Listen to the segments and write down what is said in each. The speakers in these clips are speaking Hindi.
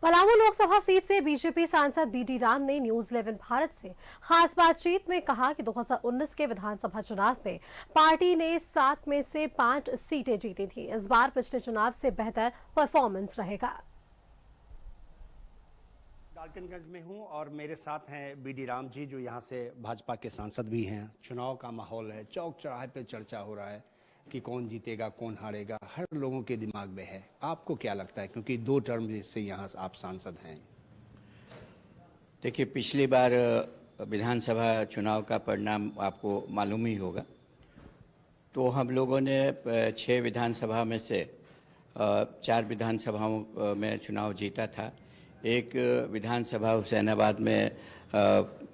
पलामू लोकसभा सीट से बीजेपी सांसद बीडी राम ने न्यूज 11 भारत से खास बातचीत में कहा कि 2019 के विधानसभा चुनाव में पार्टी ने 7 में से 5 सीटें जीती थी। इस बार पिछले चुनाव से बेहतर परफॉर्मेंस रहेगा। डाल्टनगंज में हूं और मेरे साथ हैं बीडी राम जी, जो यहां से भाजपा के सांसद भी हैं। चुनाव का माहौल है, चौक चौराहे पे चर्चा हो रहा है कि कौन जीतेगा कौन हारेगा, हर लोगों के दिमाग में है। आपको क्या लगता है, क्योंकि 2 टर्म से यहाँ आप सांसद हैं? देखिए, पिछली बार विधानसभा चुनाव का परिणाम आपको मालूम ही होगा। तो हम लोगों ने 6 विधानसभा में से 4 विधानसभाओं में चुनाव जीता था। एक विधानसभा हुसैनाबाद में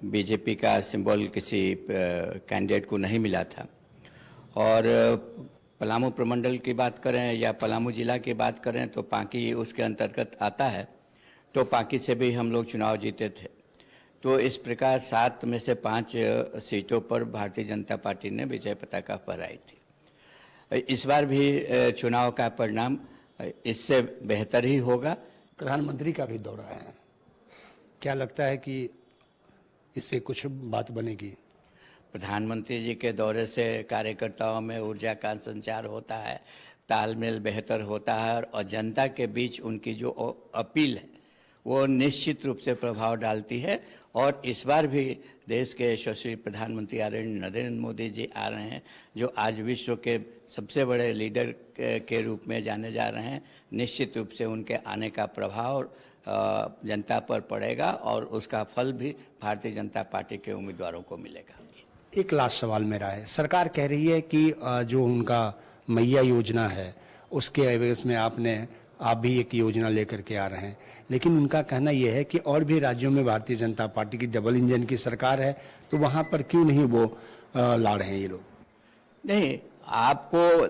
बीजेपी का सिंबल किसी कैंडिडेट को नहीं मिला था। और पलामू प्रमंडल की बात करें या पलामू जिला की बात करें तो पांकी उसके अंतर्गत आता है। तो पांकी से भी हम लोग चुनाव जीते थे। तो इस प्रकार 7 में से 5 सीटों पर भारतीय जनता पार्टी ने विजय पताका फहराई थी। इस बार भी चुनाव का परिणाम इससे बेहतर ही होगा। प्रधानमंत्री का भी दौरा है, क्या लगता है कि इससे कुछ बात बनेगी? प्रधानमंत्री जी के दौरे से कार्यकर्ताओं में ऊर्जा का संचार होता है, तालमेल बेहतर होता है और जनता के बीच उनकी जो अपील है वो निश्चित रूप से प्रभाव डालती है। और इस बार भी देश के यशस्वी प्रधानमंत्री आदरणीय नरेंद्र मोदी जी आ रहे हैं, जो आज विश्व के सबसे बड़े लीडर के रूप में जाने जा रहे हैं। निश्चित रूप से उनके आने का प्रभाव जनता पर पड़ेगा और उसका फल भी भारतीय जनता पार्टी के उम्मीदवारों को मिलेगा। एक लास्ट सवाल मेरा है, सरकार कह रही है कि जो उनका मैया योजना है उसके एवज में आप भी एक योजना लेकर के आ रहे हैं, लेकिन उनका कहना यह है कि और भी राज्यों में भारतीय जनता पार्टी की डबल इंजन की सरकार है, तो वहां पर क्यों नहीं वो ला रहे हैं ये लोग? नहीं, आपको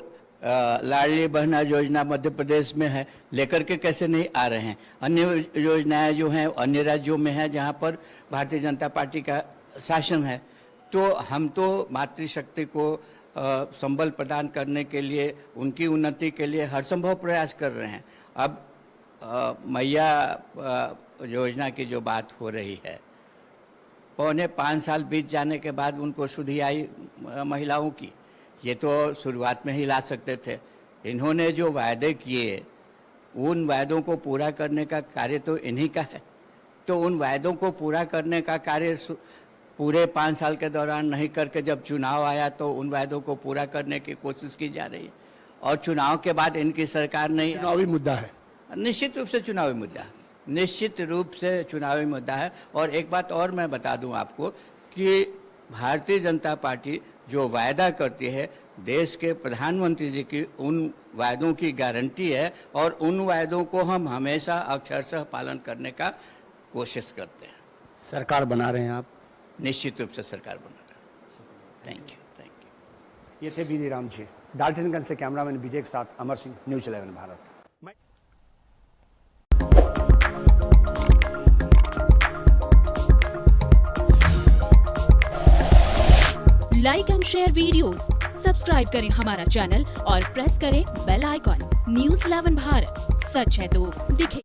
लाडली बहना योजना मध्य प्रदेश में है, लेकर के कैसे नहीं आ रहे हैं? अन्य योजनाएं जो हैं अन्य राज्यों में है जहां पर भारतीय जनता पार्टी का शासन है। तो हम तो मातृशक्ति को संबल प्रदान करने के लिए, उनकी उन्नति के लिए हर संभव प्रयास कर रहे हैं। अब मैया योजना की जो बात हो रही है, 5.25 साल बीत जाने के बाद उनको सुधि आई महिलाओं की। ये तो शुरुआत में ही ला सकते थे। इन्होंने जो वायदे किए उन वायदों को पूरा करने का कार्य तो इन्हीं का है। तो उन वायदों को पूरा करने का कार्य पूरे 5 साल के दौरान नहीं करके जब चुनाव आया तो उन वायदों को पूरा करने की कोशिश की जा रही है। और चुनाव के बाद इनकी सरकार नहीं, चुनावी मुद्दा है, निश्चित रूप से चुनावी मुद्दा है, निश्चित रूप से चुनावी मुद्दा है। और एक बात और मैं बता दूं आपको कि भारतीय जनता पार्टी जो वायदा करती है, देश के प्रधानमंत्री जी की उन वायदों की गारंटी है और उन वायदों को हम हमेशा अक्षरशः पालन करने का कोशिश करते हैं। सरकार बना रहे हैं आप? निश्चित रूप से सरकार बना रहा है। Thank you. ये थे बीडी राम जी। डाल्टनगंज से कैमरामैन विजय के साथ Amar Singh, news 11 Bharat. Like and share videos, subscribe करें हमारा चैनल और प्रेस करें बेल आइकॉन। न्यूज 11 भारत, सच है तो दिखे।